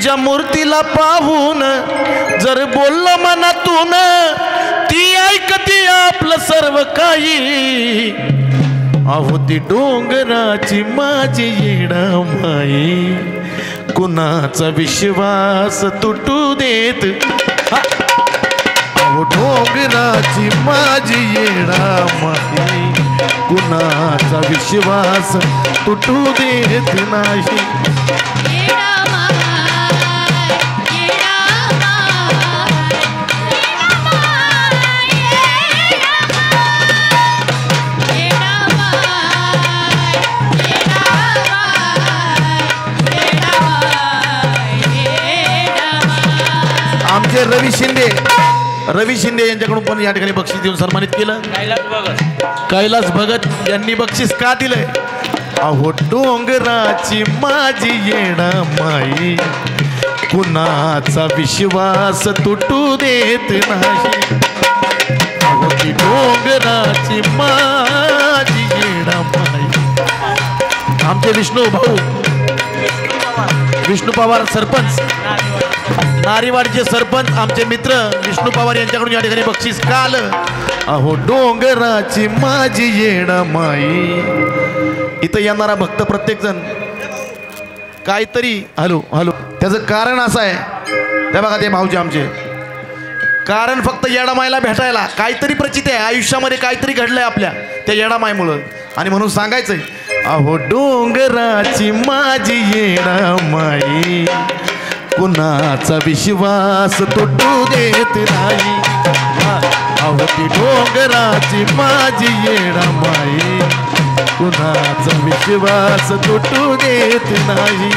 तुझ्या मूर्तीला पाहून जर बोललं मनातून ती ऐकती आपलं सर्व काही अहो ती डोंगराची माझी येडामाई कुणाचा विश्वास तुटू देत अहो डोंगराची माझी येडामाई कुणाचा विश्वास तुटू देत नाही आमचे रवी शिंदे यांच्याकडून पण या ठिकाणी बक्षीस देऊन सन्मानित केलं कैलास भगत यांनी बक्षीस का दिलंय अहो डोंगराची माझी येडामाई कुणाचा विश्वास तुटू देत नाही अहो ती डोंगराची माझी येडामाई आमचे विष्णू पवार सरपंच नारीवाडचे सरपंच आमचे मित्र विष्णू पवार यांच्याकडून या ठिकाणी बक्षीस का आलं अहो डोंगराची माझी येडामाई इथं येणारा भक्त प्रत्येक जण काहीतरी हॅलो त्याचं कारण असं आहे त्या बघा ते भाऊजी आमचे कारण फक्त येडामाईला भेटायला काहीतरी प्रचिती आहे आयुष्यामध्ये काहीतरी घडलंय आपल्या त्या येडामाईमुळं आणि म्हणून सांगायचंय अहो डोंगराची माझी येडामाई कुणाचा विश्वास तुटू देत नाही अहो ती डोंगराची माझी येडामाई कुणाचा विश्वास तुटू देत नाही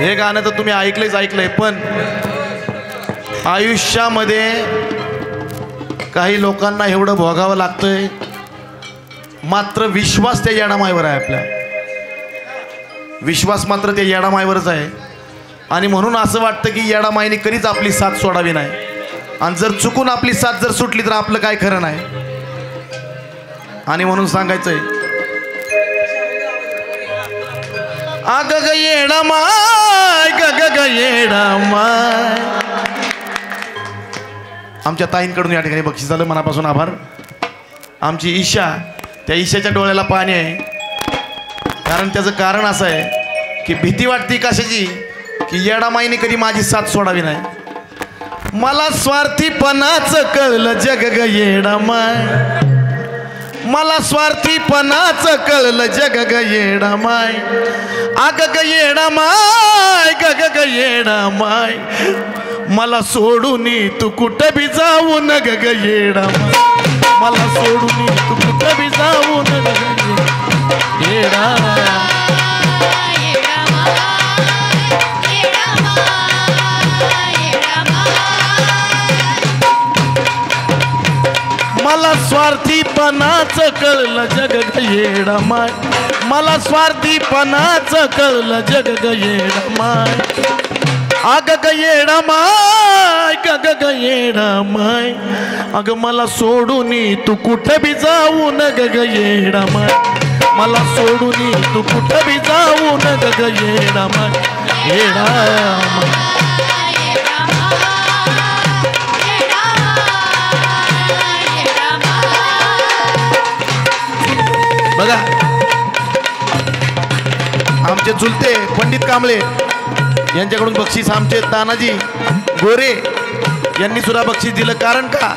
हे गाणं तर तुम्ही ऐकलंय पण आयुष्यामध्ये काही लोकांना एवढं भोगावं लागतंय मात्र विश्वास त्या येडामाईवर आहे आपला विश्वास मात्र त्या येडामाईवरच आहे आणि म्हणून असं वाटतं की येडामाईने कधीच आपली साथ सोडावी नाही आणि जर चुकून आपली साथ जर सुटली तर आपलं काय खरं नाही आणि म्हणून सांगायचंय अग ग येडामाय ग येडामाय आमच्या ताईंकडून या ठिकाणी बक्षीस झालं मनापासून आभार आमची ईशा त्या ईशाच्या डोळ्याला पाणी आहे कारण त्याचं कारण असं आहे की भीती वाटते कशाची की येडामाईने कधी माझी साथ सोडावी नाही मला स्वार्थीपणाचं कळलं जग ग येडामाय मला स्वार्थीपणाचं कळलं जग ग येडामाय अग ग येडामाय ग येडामाय मला सोडून तू कुठं बी जाऊ न ग येडामाय मला सोडून तू कुठं बी जाऊ न येडा मला स्वार्थीपणाचं कळलं जग ग येडामाय मला स्वार्थीपणाचं कळलं जग ग येडामाय अग ग येडामाय ग येडामाय अग मला सोडून तू कुठं बी जाऊ न ग येडामाय मला सोडून तू कुठं बी जाऊ न ग येडामाय येडामाय बघा आमचे चुलते पंडित कांबळे यांच्याकडून बक्षीस आमचे तानाजी गोरे यांनी सुद्धा बक्षीस दिलं कारण का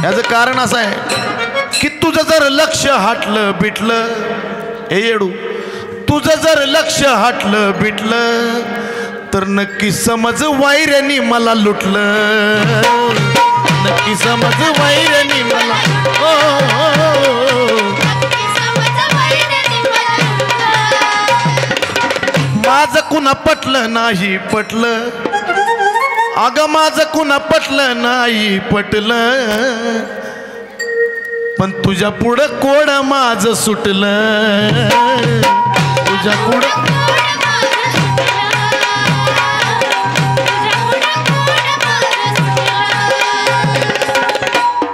याचं कारण असं आहे की तुझं जर लक्ष हटलं बिटलं हे येडू तुझं जर लक्ष हटलं बिटलं तर नक्की समज वायऱ्यानी मला लुटलं नक्की समज वायऱ्यानी मला कुणा पटलं नाही पटलं, अगं माझं कुणा पटलं नाही पटलं, पण तुझ्या पुढं कोड माझं सुटलं, तुझ्या पुढं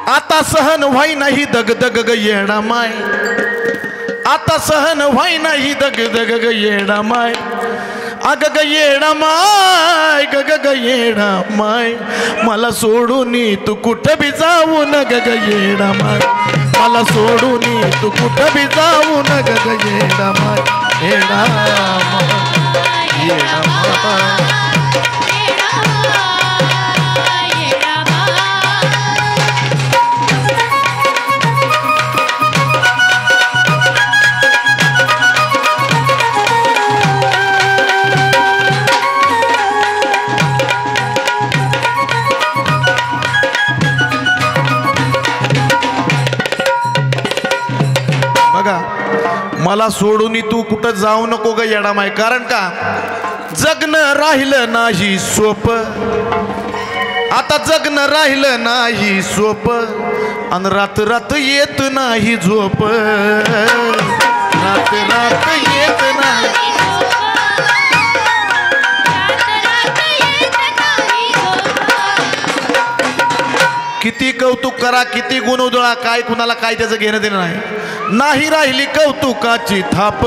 आता सहन व्हाय नाही दगदग ग येणा माय, आता सहन व्हाय नाही दगदग ग येणा माय, अग ग येणा माय ग ग येणा माय, मला सोडून तू कुठं बी जाऊ न ग ग येणा माय, मला सोडून तू कुठं बी जाऊ न ग ग येणा माय, येणा माय येणा माय. मला सोडून तू कुठं जाऊ नको ग येडा माय, कारण का जगणं राहिलं नाही सोप, आता जगणं राहिलं नाही सोप, आणि रात रात येत नाही झोप, रात रात येत नाही. किती कौतुक करा किती गुण उधळा, काय कुणाला काय त्याचं घेणं देणं नाही. नाही राहिली कौतुकाची थाप,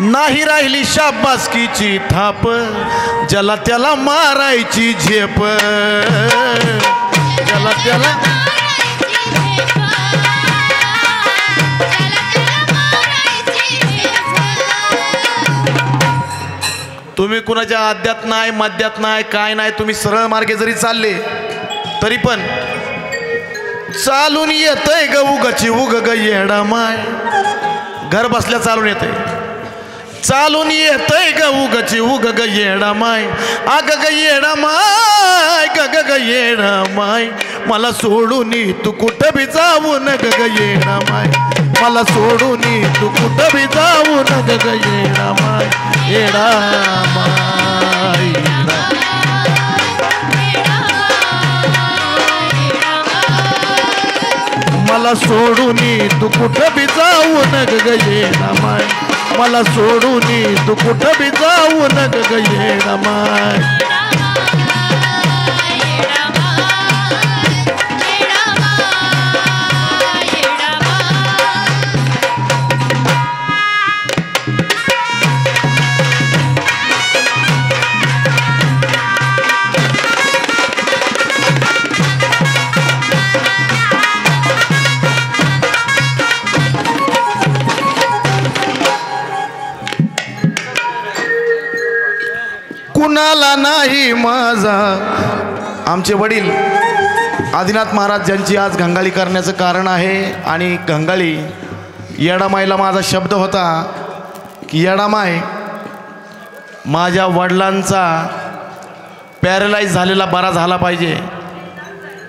नाही राहिली शाबासकीची थाप, ज्याला त्याला मारायची झेप, ज्याला त्याला तुम्ही कुणाच्या आद्यात नाही मध्यात नाही काय नाही, तुम्ही सरळ मार्गे जरी चालले तरी पण चालून येतय ग उगची उग ग येडा माय, घर बसल्या चालून येतय, चालून येतय ग उगची उग ग येडा माय, अग ग येडा माय ग ग येडा माय, मला सोडून तू कुठं बी जाऊ न ग येडा माय, मला सोडून तू कुठं बी जाऊ न ग येडा माय, येडा माय. मला सोडून तू कुठं बी जाऊ न ग येडा माय, मला सोडून तू कुठं बी जाऊ न ग येडा माय. कुणाला नाही माझा. आमचे वडील आदिनाथ महाराज ज्यांची आज घंगाळी करण्याचं कारण आहे, आणि घंगाळी येडामाईला माझा शब्द होता की येडामाय माझ्या वडिलांचा पॅरलाइज झालेला बरा झाला पाहिजे,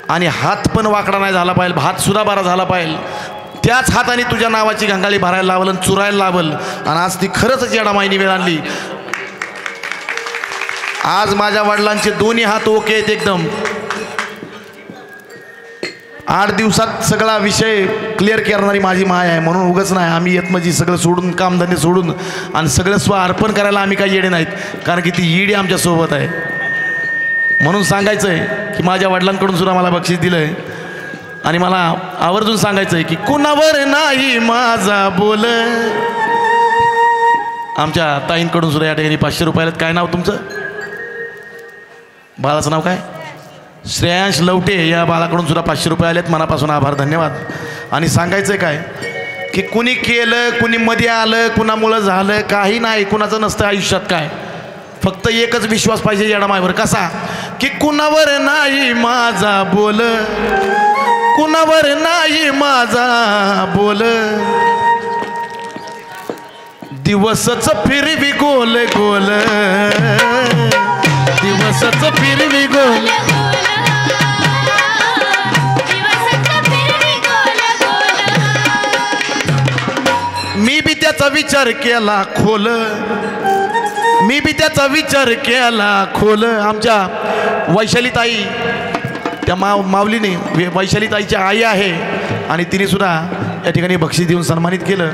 आणि हात पण वाकडा नाही झाला पाहिजे, हातसुद्धा बरा झाला पाहिजे, त्याच हाताने तुझ्या नावाची घंगाळी भरायला लावल आणि चुरायला लावल. आणि आज ती खरंच येडामाईने वेळ आणली. आज माझ्या वडिलांचे दोन्ही हात ओके आहेत एकदम. 8 दिवसात सगळा विषय क्लिअर करणारी माझी माय आहे. म्हणून उगाच नाही आम्ही येत म्हणजे सगळं सोडून कामधंदे सोडून आणि सगळं स्व अर्पण करायला आम्ही काही येडे नाहीत, कारण की ती ईडी आमच्यासोबत आहे. म्हणून सांगायचं आहे की माझ्या वडिलांकडून सुद्धा मला बक्षीस दिलं आहे, आणि मला आवर्जून सांगायचं आहे की कुणावर नाही माझा बोल. आमच्या ताईंकडून सुद्धा या ठिकाणी 500 रुपयाला. काय नाव तुमचं? बाळाचं नाव काय? श्रेयांश लवटे. या बाळाकडून सुद्धा 500 रुपये आलेत. मनापासून आभार, धन्यवाद. आणि सांगायचं काय की कुणी केलं, कुणी मध्ये आलं, कुणामुळं झालं, काही नाही, कुणाचं नसतं आयुष्यात. काय फक्त एकच विश्वास पाहिजे येडामाईवर. कसा? की कुणावर नाही माझा बोल, कुणावर नाही माझा बोल, दिवसच फिरवी गोल गोल, दिवसच फिरवी गोल. मी बी त्याचा विचार केला खोल, मी बी त्याचा विचार केला खोल. आमच्या वैशालीताई त्या माऊलीने वैशालीताईची आई आहे आणि तिने सुद्धा या ठिकाणी बक्षीस देऊन सन्मानित केलं.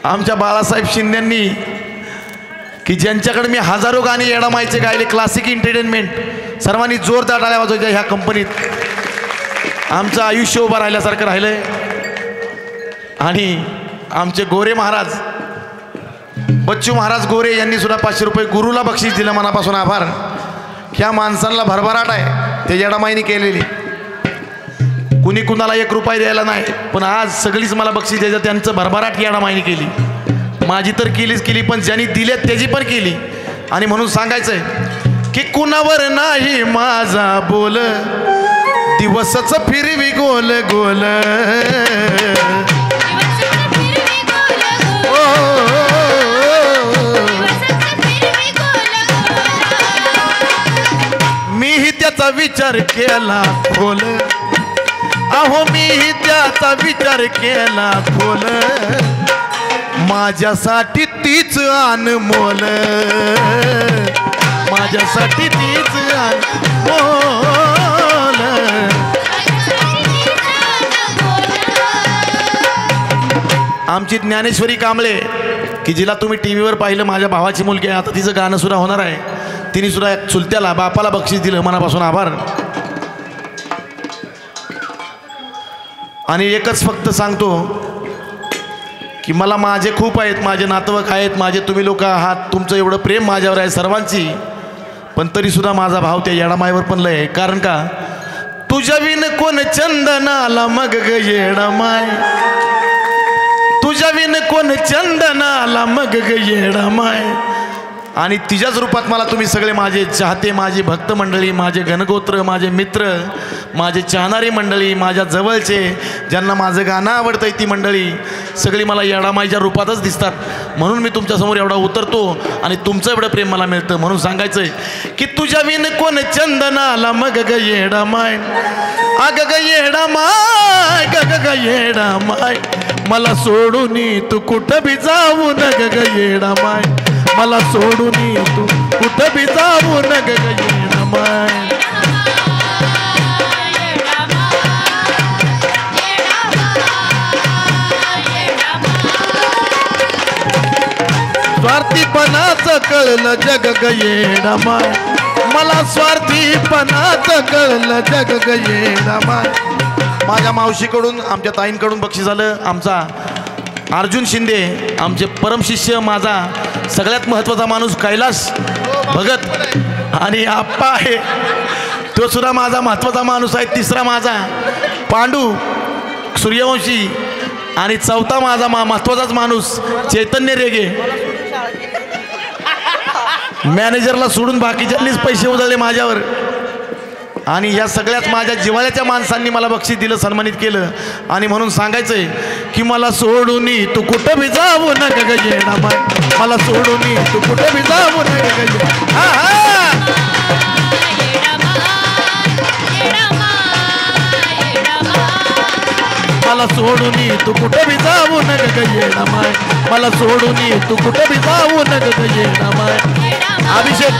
आमच्या बाळासाहेब शिंदेंनी की ज्यांच्याकडे मी हजारो गाणी येडामाईचे गायले, क्लासिक एंटरटेनमेंट, सर्वांनी जोरदार टाळ्या वाजवायच्या. ह्या कंपनीत आमचं आयुष्य उभं राहिल्यासारखं राहिलंय. आणि आमचे गोरे महाराज बच्चू महाराज गोरे यांनी सुद्धा 500 रुपये गुरुला बक्षीस दिलं. मनापासून आभार. ह्या माणसांना भरभराट आहे ते येडामाईने केलेली. कुणी कुणाला 1 रुपया द्यायला नाही, पण आज सगळीच मला बक्षीस द्यायचं. त्यांचं भरभराट येडामाईने केली. माझी तर केलीच केली, पण ज्यांनी दिले त्याची पण केली. आणि म्हणून सांगायचंय की कुणावर नाही माझा बोल, दिवसच फिरवी गोल गोल. मीही त्याचा विचार केला खोल. अहो मीही त्याचा विचार केला खोल. माझ्यासाठी तीच अनमोल, माझ्यासाठी तीच अनमोल. आमची ज्ञानेश्वरी कांबळे की जिला तुम्ही टीव्हीवर पाहिलं, माझ्या भावाची मुलगी आहे. आता तिचं गाणं सुद्धा होणार आहे. तिने सुद्धा चुलत्याला बापाला बक्षीस दिलं. मनापासून आभार. आणि एकच फक्त सांगतो की मला माझे खूप आहेत, माझे नातवक आहेत, माझे तुम्ही लोक आहात, तुमचं एवढं प्रेम माझ्यावर आहे सर्वांची, पण तरीसुद्धा माझा भाव त्या येडामाईवर पण लय आहे. कारण का, तुझ्या विन कोण चंदनाला मग ग येडामाय, तुझ्या विन कोण चंदनाला मग ग येडामाय. आणि तिच्याच रूपात मला तुम्ही सगळे माझे चाहते, माझी भक्त मंडळी, माझे घनगोत्र, माझे मित्र, माझे चाहणारी मंडळी, माझ्या जवळचे, ज्यांना माझं गाणं आवडतंय ती मंडळी सगळी मला येडामाईच्या रूपातच दिसतात. म्हणून मी तुमच्यासमोर एवढा उतरतो आणि तुमचं एवढं प्रेम मला मिळतं. म्हणून सांगायचंय की तुझ्या विन कोण चंदनाला मग ग येडामाय, अग ग येडामाय, ग ग ग येडामाय. मला सोडून तू कुठं बी जाऊ न ग ग येडामाय, मला सोडून तू कुठं बी जाऊ न ग ग येडामाय. स्वार्थीपणाचं कळलं जग ग येडामाय, मला स्वार्थीपणाचं कळलं जग ग येडामाय. माझ्या मावशीकडून, आमच्या ताईंकडून बक्षीस झालं. आमचा अर्जुन शिंदे, आमचे परमशिष्य, माझा सगळ्यात महत्त्वाचा माणूस कैलास भगत. आणि आप्पा आहे तो सुद्धा माझा महत्त्वाचा माणूस आहे. तिसरा माझा पांडू सूर्यवंशी. आणि चौथा माझा महत्त्वाचाच माणूस चैतन्य रेगे. मॅनेजरला सोडून बाकीच्यांनीच पैसे उधळले माझ्यावर. आणि या सगळ्यात माझ्या जिव्हाळ्याच्या माणसांनी मला बक्षीस दिलं, सन्मानित केलं. आणि म्हणून सांगायचंय की मला सोडून तू कुठं बी जाऊ न ग येडामाय, मला सोडून तू कुठं बी जाऊ न ग मला सोडून तू कुठं बी जाऊ न ग येडामाय, मला सोडून तू कुठं बी जाऊ न ग येडामाय. अभिषेक